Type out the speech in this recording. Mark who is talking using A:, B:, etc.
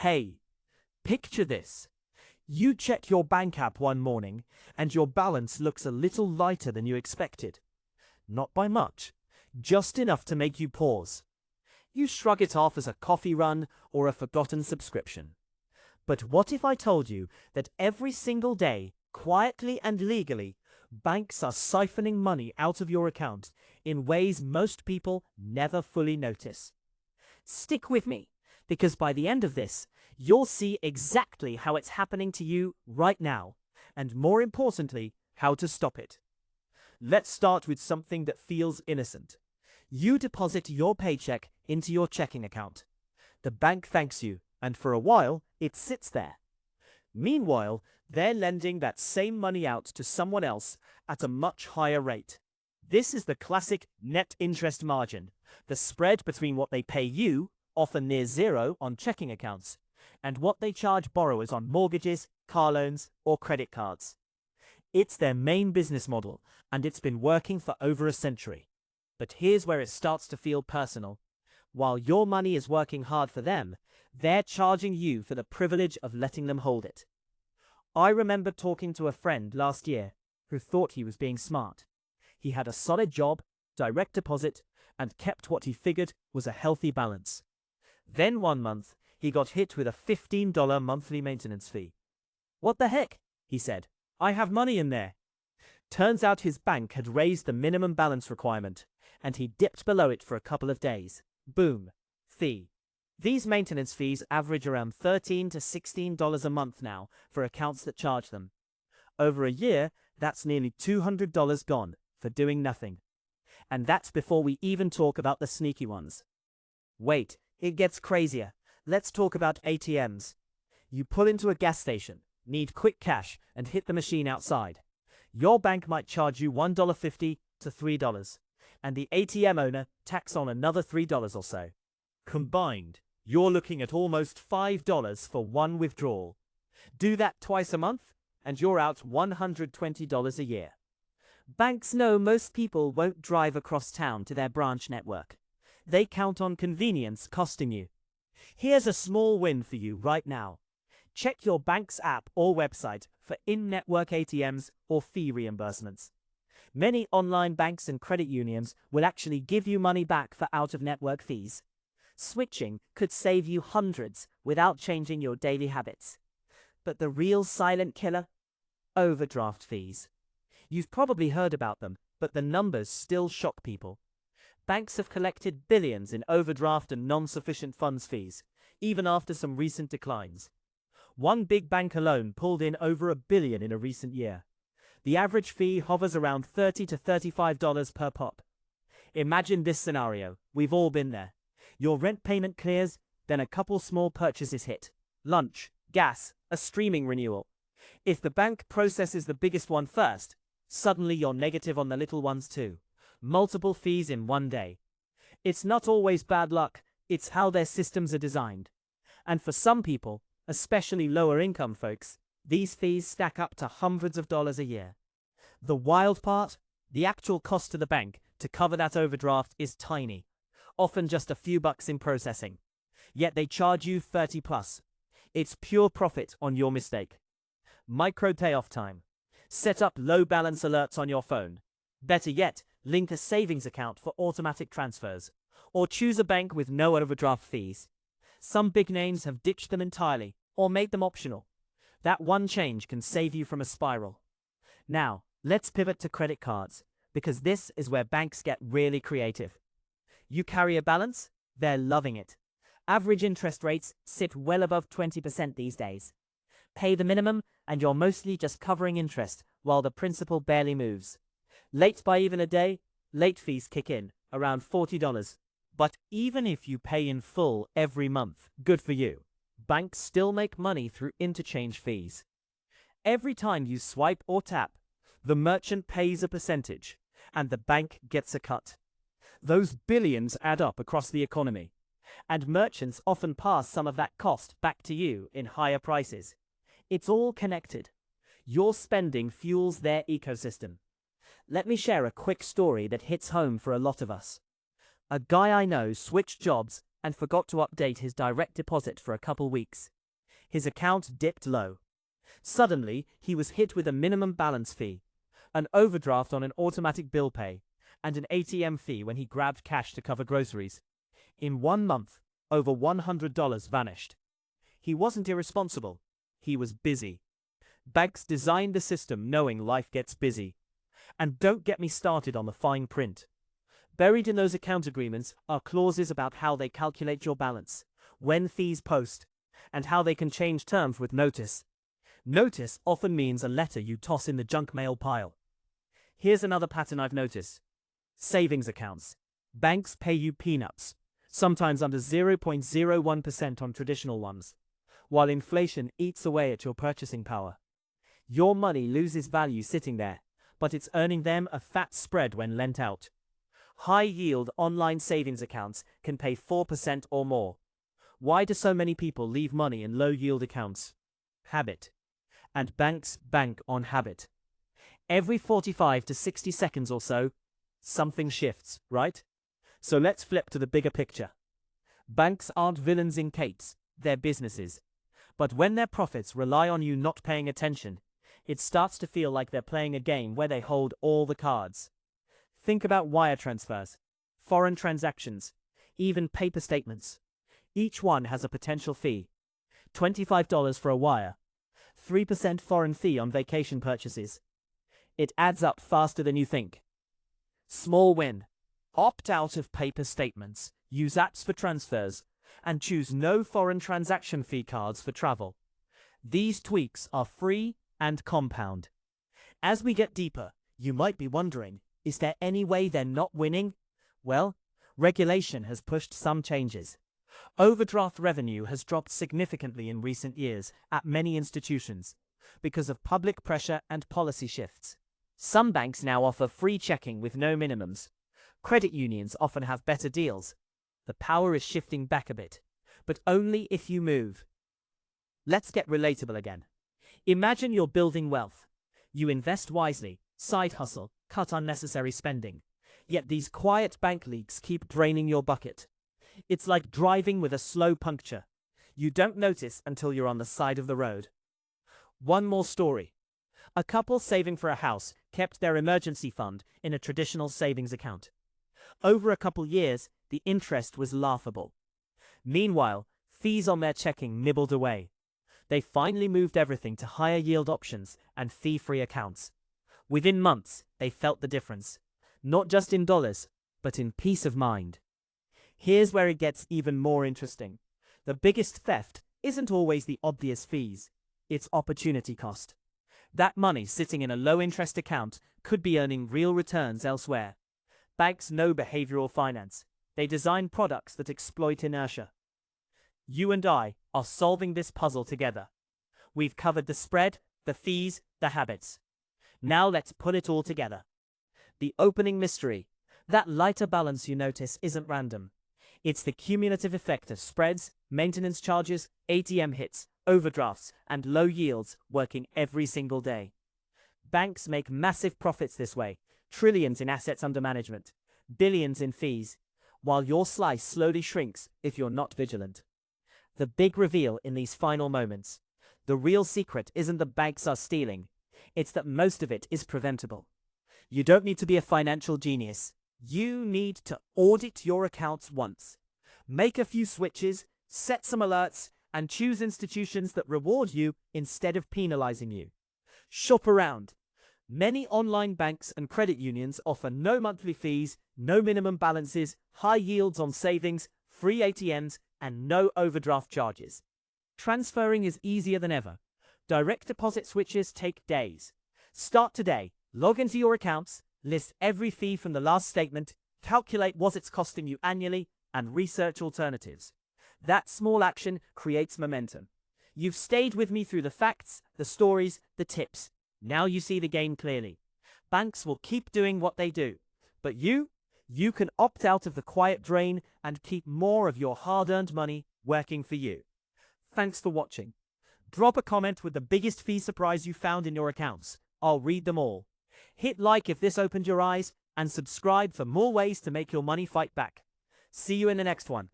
A: Hey, picture this. You check your bank app one morning and your balance looks a little lighter than you expected. Not by much, just enough to make you pause. You shrug it off as a coffee run or a forgotten subscription. But what if I told you that every single day, quietly and legally, banks are siphoning money out of your account in ways most people never fully notice? Stick with me, because by the end of this, you'll see exactly how it's happening to you right now, and more importantly, how to stop it. Let's start with something that feels innocent. You deposit your paycheck into your checking account. The bank thanks you, and for a while, it sits there. Meanwhile, they're lending that same money out to someone else at a much higher rate. This is the classic net interest margin, the spread between what they pay you, often near zero on checking accounts, and what they charge borrowers on mortgages, car loans, or credit cards. It's their main business model, and it's been working for over a century. But here's where it starts to feel personal. While your money is working hard for them, they're charging you for the privilege of letting them hold it. I remember talking to a friend last year who thought he was being smart. He had a solid job, direct deposit, and kept what he figured was a healthy balance. Then one month, he got hit with a $15 monthly maintenance fee. "What the heck?" he said. "I have money in there." Turns out his bank had raised the minimum balance requirement, and he dipped below it for a couple of days. Boom. Fee. These maintenance fees average around $13 to $16 a month now for accounts that charge them. Over a year, that's nearly $200 gone for doing nothing. And that's before we even talk about the sneaky ones. Wait, it gets crazier. Let's talk about ATMs. You pull into a gas station, need quick cash, and hit the machine outside. Your bank might charge you $1.50 to $3, and the ATM owner tacks on another $3 or so. Combined, you're looking at almost $5 for one withdrawal. Do that twice a month, and you're out $120 a year. Banks know most people won't drive across town to their branch network. They count on convenience costing you. Here's a small win for you right now. Check your bank's app or website for in-network ATMs or fee reimbursements. Many online banks and credit unions will actually give you money back for out-of-network fees. Switching could save you hundreds without changing your daily habits. But the real silent killer? Overdraft fees. You've probably heard about them, but the numbers still shock people. Banks have collected billions in overdraft and non-sufficient funds fees, even after some recent declines. One big bank alone pulled in over $1 billion in a recent year. The average fee hovers around $30 to $35 per pop. Imagine this scenario. We've all been there. Your rent payment clears, then a couple small purchases hit. Lunch, gas, a streaming renewal. If the bank processes the biggest one first, suddenly you're negative on the little ones too. Multiple fees in one day. It's not always bad luck, it's how their systems are designed. And for some people, especially lower income folks, these fees stack up to hundreds of dollars a year. The wild part? The actual cost to the bank to cover that overdraft is tiny, often just a few bucks in processing. Yet they charge you 30 plus. It's pure profit on your mistake. Micro payoff time. Set up low balance alerts on your phone. Better yet, link a savings account for automatic transfers. Or choose a bank with no overdraft fees. Some big names have ditched them entirely or made them optional. That one change can save you from a spiral. Now, let's pivot to credit cards, because this is where banks get really creative. You carry a balance? They're loving it. Average interest rates sit well above 20% these days. Pay the minimum, and you're mostly just covering interest while the principal barely moves. Late by even a day, late fees kick in, around $40. But even if you pay in full every month, good for you. Banks still make money through interchange fees. Every time you swipe or tap, the merchant pays a percentage, and the bank gets a cut. Those billions add up across the economy, and merchants often pass some of that cost back to you in higher prices. It's all connected. Your spending fuels their ecosystem. Let me share a quick story that hits home for a lot of us. A guy I know switched jobs and forgot to update his direct deposit for a couple weeks. His account dipped low. Suddenly, he was hit with a minimum balance fee, an overdraft on an automatic bill pay, and an ATM fee when he grabbed cash to cover groceries. In 1 month, over $100 vanished. He wasn't irresponsible. He was busy. Banks designed the system knowing life gets busy. And don't get me started on the fine print. Buried in those account agreements are clauses about how they calculate your balance, when fees post, and how they can change terms with notice. Notice often means a letter you toss in the junk mail pile. Here's another pattern I've noticed. Savings accounts. Banks pay you peanuts, sometimes under 0.01% on traditional ones, while inflation eats away at your purchasing power. Your money loses value sitting there, but it's earning them a fat spread when lent out. High-yield online savings accounts can pay 4% or more. Why do so many people leave money in low-yield accounts? Habit. And banks bank on habit. Every 45 to 60 seconds or so, something shifts, right? So let's flip to the bigger picture. Banks aren't villains in capes, they're businesses. But when their profits rely on you not paying attention, it starts to feel like they're playing a game where they hold all the cards. Think about wire transfers, foreign transactions, even paper statements. Each one has a potential fee. $25 for a wire, 3% foreign fee on vacation purchases. It adds up faster than you think. Small win. Opt out of paper statements, use apps for transfers, and choose no foreign transaction fee cards for travel. These tweaks are free and compound. As we get deeper, you might be wondering, is there any way they're not winning? Well, regulation has pushed some changes. Overdraft revenue has dropped significantly in recent years at many institutions because of public pressure and policy shifts. Some banks now offer free checking with no minimums. Credit unions often have better deals. The power is shifting back a bit, but only if you move. Let's get relatable again. Imagine you're building wealth. You invest wisely, side hustle, cut unnecessary spending. Yet these quiet bank leaks keep draining your bucket. It's like driving with a slow puncture. You don't notice until you're on the side of the road. One more story. A couple saving for a house kept their emergency fund in a traditional savings account. Over a couple years, the interest was laughable. Meanwhile, fees on their checking nibbled away. They finally moved everything to higher yield options and fee-free accounts. Within months, they felt the difference. Not just in dollars, but in peace of mind. Here's where it gets even more interesting. The biggest theft isn't always the obvious fees. It's opportunity cost. That money sitting in a low-interest account could be earning real returns elsewhere. Banks know behavioral finance. They design products that exploit inertia. You and I are solving this puzzle together. We've covered the spread, the fees, the habits. Now let's put it all together. The opening mystery. That lighter balance you notice isn't random. It's the cumulative effect of spreads, maintenance charges, ATM hits, overdrafts, and low yields working every single day. Banks make massive profits this way, trillions in assets under management, billions in fees, while your slice slowly shrinks if you're not vigilant. The big reveal in these final moments. The real secret isn't that banks are stealing. It's that most of it is preventable. You don't need to be a financial genius. You need to audit your accounts once. Make a few switches, set some alerts, and choose institutions that reward you instead of penalizing you. Shop around. Many online banks and credit unions offer no monthly fees, no minimum balances, high yields on savings, free ATMs, and no overdraft charges. Transferring is easier than ever. Direct deposit switches take days. Start today. Log into your accounts, list every fee from the last statement, calculate what it's costing you annually, and research alternatives. That small action creates momentum. You've stayed with me through the facts, the stories, the tips. Now you see the game clearly. Banks will keep doing what they do. But you can opt out of the quiet drain and keep more of your hard-earned money working for you. Thanks for watching. Drop a comment with the biggest fee surprise you found in your accounts. I'll read them all. Hit like if this opened your eyes, and subscribe for more ways to make your money fight back. See you in the next one.